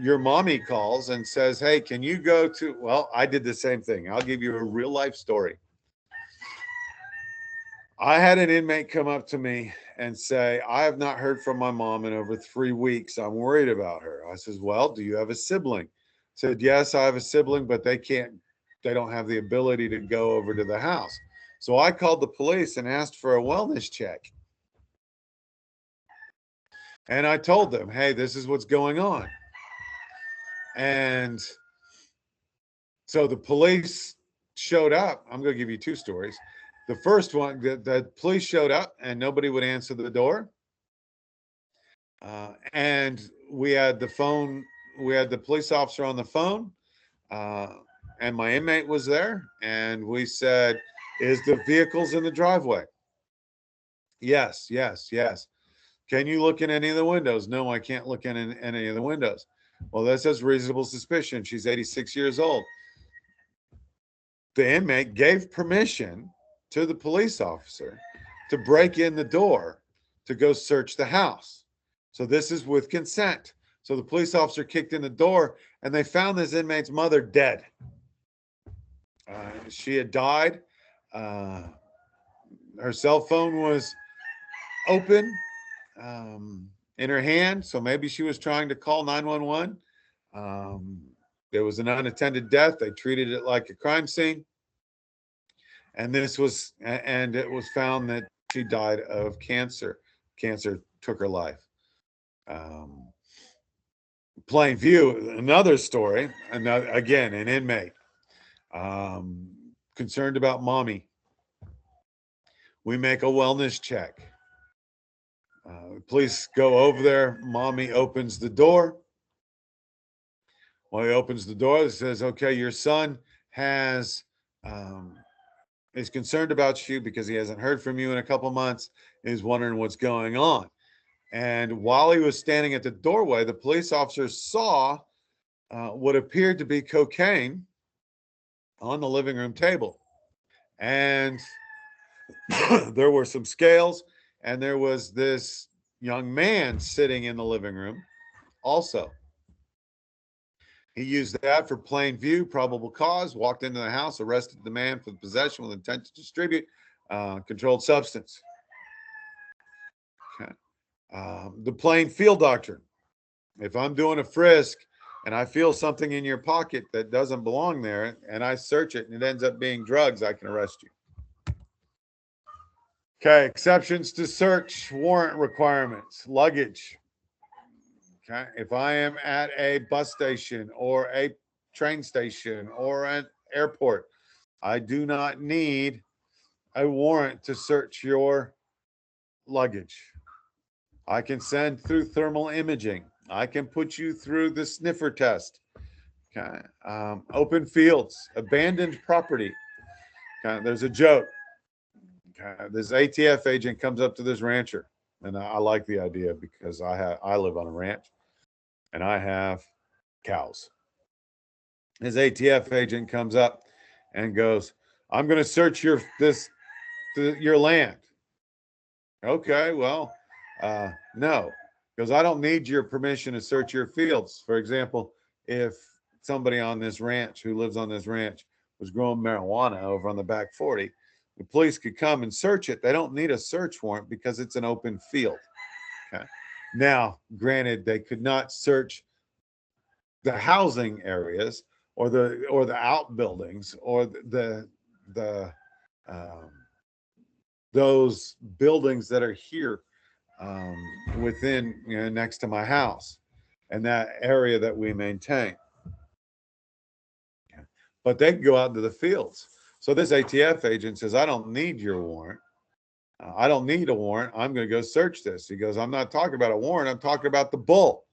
Your mommy calls and says, "Hey, can you go to?" Well, I did the same thing. I'll give you a real life story. I had an inmate come up to me and say, "I have not heard from my mom in over 3 weeks. I'm worried about her." I says, "Well, do you have a sibling?" Said, "Yes, I have a sibling, but they don't have the ability to go over to the house." So I called the police and asked for a wellness check. And I told them, "Hey, this is what's going on." And so the police showed up. I'm going to give you two stories. The first one, the police showed up and nobody would answer the door. And we had the phone, we had the police officer on the phone, uh, and my inmate was there. And we said, "Is the vehicles in the driveway?" "Yes, yes, yes." "Can you look in any of the windows?" "No, I can't look in any of the windows." "Well, that says reasonable suspicion. She's 86 years old." The inmate gave permission to the police officer to break in the door to go search the house. So this is with consent. So the police officer kicked in the door and they found this inmate's mother dead. She had died. Uh, Her cell phone was open in her hand. So maybe she was trying to call 911. Um, there was an unattended death. They treated it like a crime scene. And it was found that she died of cancer. Cancer took her life. Um, Plainview, another story. Another, again, an inmate um, concerned about mommy. We make a wellness check. Police go over there. Mommy opens the door. While he opens the door, it says, "Okay, your son has um, is concerned about you because he hasn't heard from you in a couple months. Is wondering what's going on." And while he was standing at the doorway, the police officer saw what appeared to be cocaine on the living room table. And there were some scales, and there was this young man sitting in the living room also. He used that for plain view, probable cause, walked into the house, arrested the man for the possession with intent to distribute controlled substance. Okay. The plain field doctrine. If I'm doing a frisk and I feel something in your pocket that doesn't belong there and I search it and it ends up being drugs, I can arrest you. Okay, exceptions to search warrant requirements, luggage. Okay, if I am at a bus station or a train station or an airport, I do not need a warrant to search your luggage. I can send through thermal imaging. I can put you through the sniffer test. Okay. Open fields, abandoned property. Okay. There's a joke. Okay. This ATF agent comes up to this rancher, and I like the idea because I live on a ranch, and I have cows. His ATF agent comes up and goes, "I'm going to search your land." "Okay, well, no, because I don't need your permission to search your fields." For example, if somebody on this ranch who lives on this ranch was growing marijuana over on the back 40, the police could come and search it. They don't need a search warrant because it's an open field. Okay. Now, granted, they could not search the housing areas or the outbuildings or the um, those buildings that are here um, within, next to my house and that area that we maintain. But they can go out into the fields. So this ATF agent says, "I don't need your warrant. I don't need a warrant. I'm going to go search this." He goes, "I'm not talking about a warrant. I'm talking about the bull."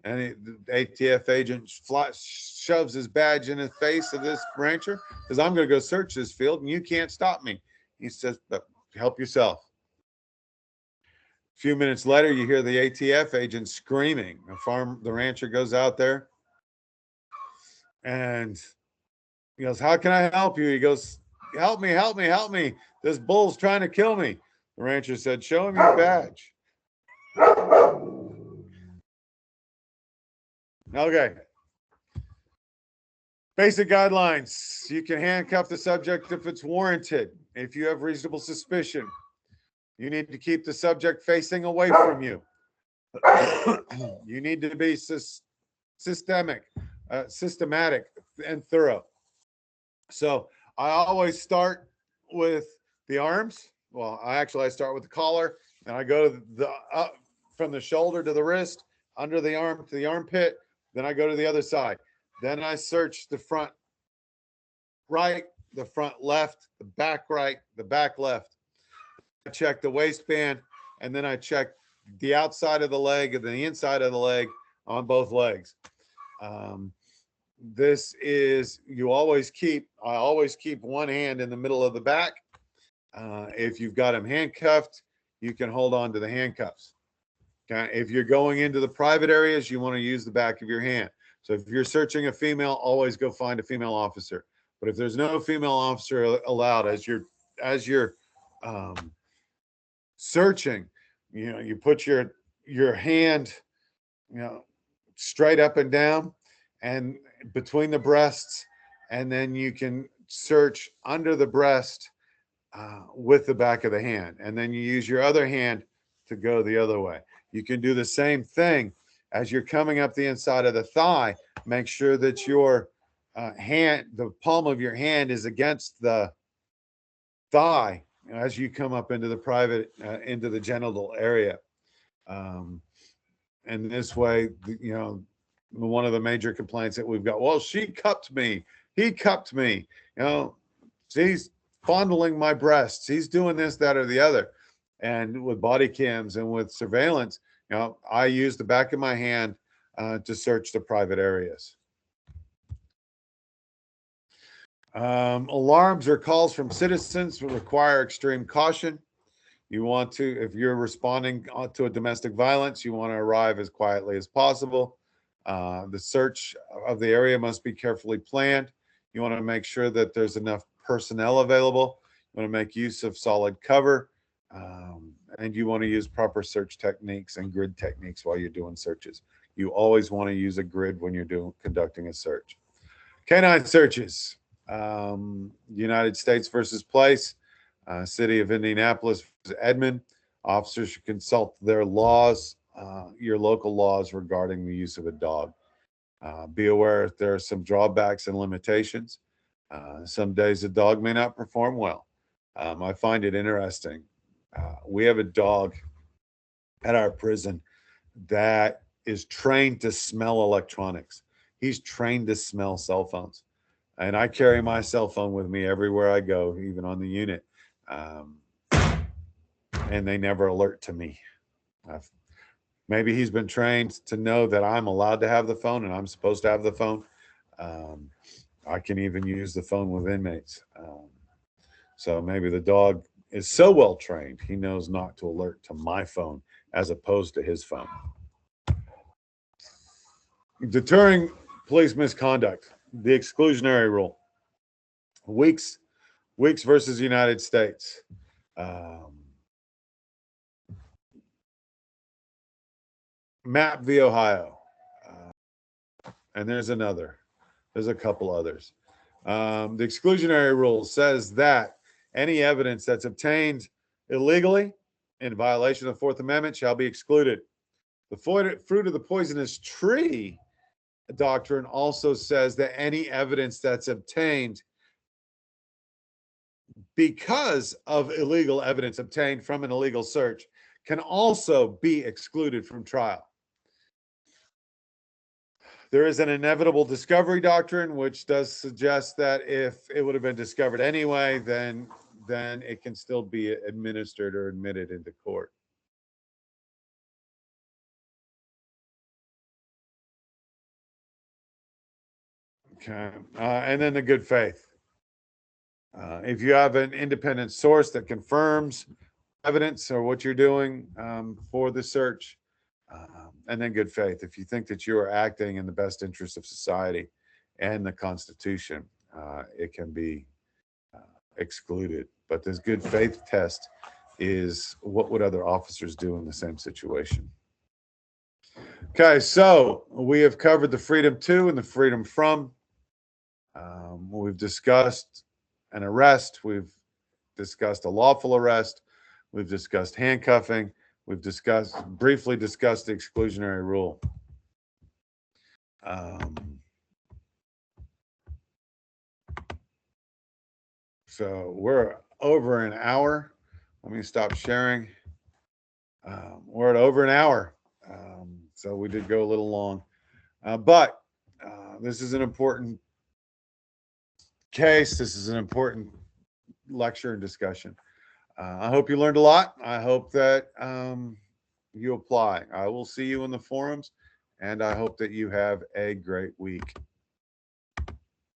And the ATF agent shoves his badge in the face of this rancher, says, "I'm going to go search this field and you can't stop me." He says, "But help yourself." A few minutes later, you hear the ATF agent screaming. The rancher goes out there and He goes, "How can I help you?" He goes, "Help me, help me, help me. This bull's trying to kill me." The rancher said, "Show him your badge." Okay. Basic guidelines. You can handcuff the subject if it's warranted. If you have reasonable suspicion, you need to keep the subject facing away from you. You need to be systematic and thorough. So I always start with the arms. Well, I start with the collar, and I go to the up from the shoulder to the wrist, under the arm to the armpit. Then I go to the other side. Then I search the front right, the front left, the back right, the back left. I check the waistband, and then I check the outside of the leg and the inside of the leg on both legs. Um, this is I always keep one hand in the middle of the back. If you've got him handcuffed, you can hold on to the handcuffs. Okay. If you're going into the private areas, you want to use the back of your hand. So if you're searching a female, always go find a female officer. But if there's no female officer allowed as you're um, searching, you put your hand, straight up and down and between the breasts, and then you can search under the breast with the back of the hand, and then you use your other hand to go the other way. You can do the same thing as you're coming up the inside of the thigh. Make sure that your the palm of your hand is against the thigh as you come up into the into the genital area. Um, and this way, one of the major complaints that we've got, well, she cupped me, he cupped me, he's fondling my breasts, he's doing this, that, or the other. And with body cams and with surveillance, I use the back of my hand to search the private areas. Alarms or calls from citizens will require extreme caution. You want to, if you're responding to a domestic violence, you want to arrive as quietly as possible. The search of the area must be carefully planned. You want to make sure that there's enough personnel available. You want to make use of solid cover. And you want to use proper search techniques and grid techniques while you're doing searches. You always want to use a grid when you're conducting a search. Canine searches. United States versus Place. City of Indianapolis versus Edmond. Officers should consult their laws, your local laws regarding the use of a dog. Be aware that there are some drawbacks and limitations. Some days a dog may not perform well. I find it interesting. We have a dog at our prison that is trained to smell electronics. He's trained to smell cell phones. And I carry my cell phone with me everywhere I go, even on the unit. And they never alert to me. Maybe he's been trained to know that I'm allowed to have the phone and I'm supposed to have the phone. I can even use the phone with inmates. So maybe the dog is so well trained, he knows not to alert to my phone as opposed to his phone. Deterring police misconduct, the exclusionary rule. Weeks versus United States. Mapp v. Ohio. And there's a couple others. The exclusionary rule says that any evidence that's obtained illegally in violation of the Fourth Amendment shall be excluded. The fruit of the poisonous tree doctrine also says that any evidence that's obtained because of illegal evidence obtained from an illegal search can also be excluded from trial. There is an inevitable discovery doctrine, which does suggest that if it would have been discovered anyway, then it can still be administered or admitted into court. Okay. And then the good faith. If you have an independent source that confirms evidence or what you're doing for the search, and then good faith. If you think that you are acting in the best interest of society and the Constitution, it can be excluded. But this good faith test is what would other officers do in the same situation? Okay, so we have covered the freedom to and the freedom from. We've discussed an arrest. We've discussed a lawful arrest. We've discussed handcuffing. We've briefly discussed the exclusionary rule. So we're over an hour. Let me stop sharing. We're at over an hour. So we did go a little long. But this is an important case. This is an important lecture and discussion. I hope you learned a lot. I hope that you apply. I will see you in the forums, and I hope that you have a great week.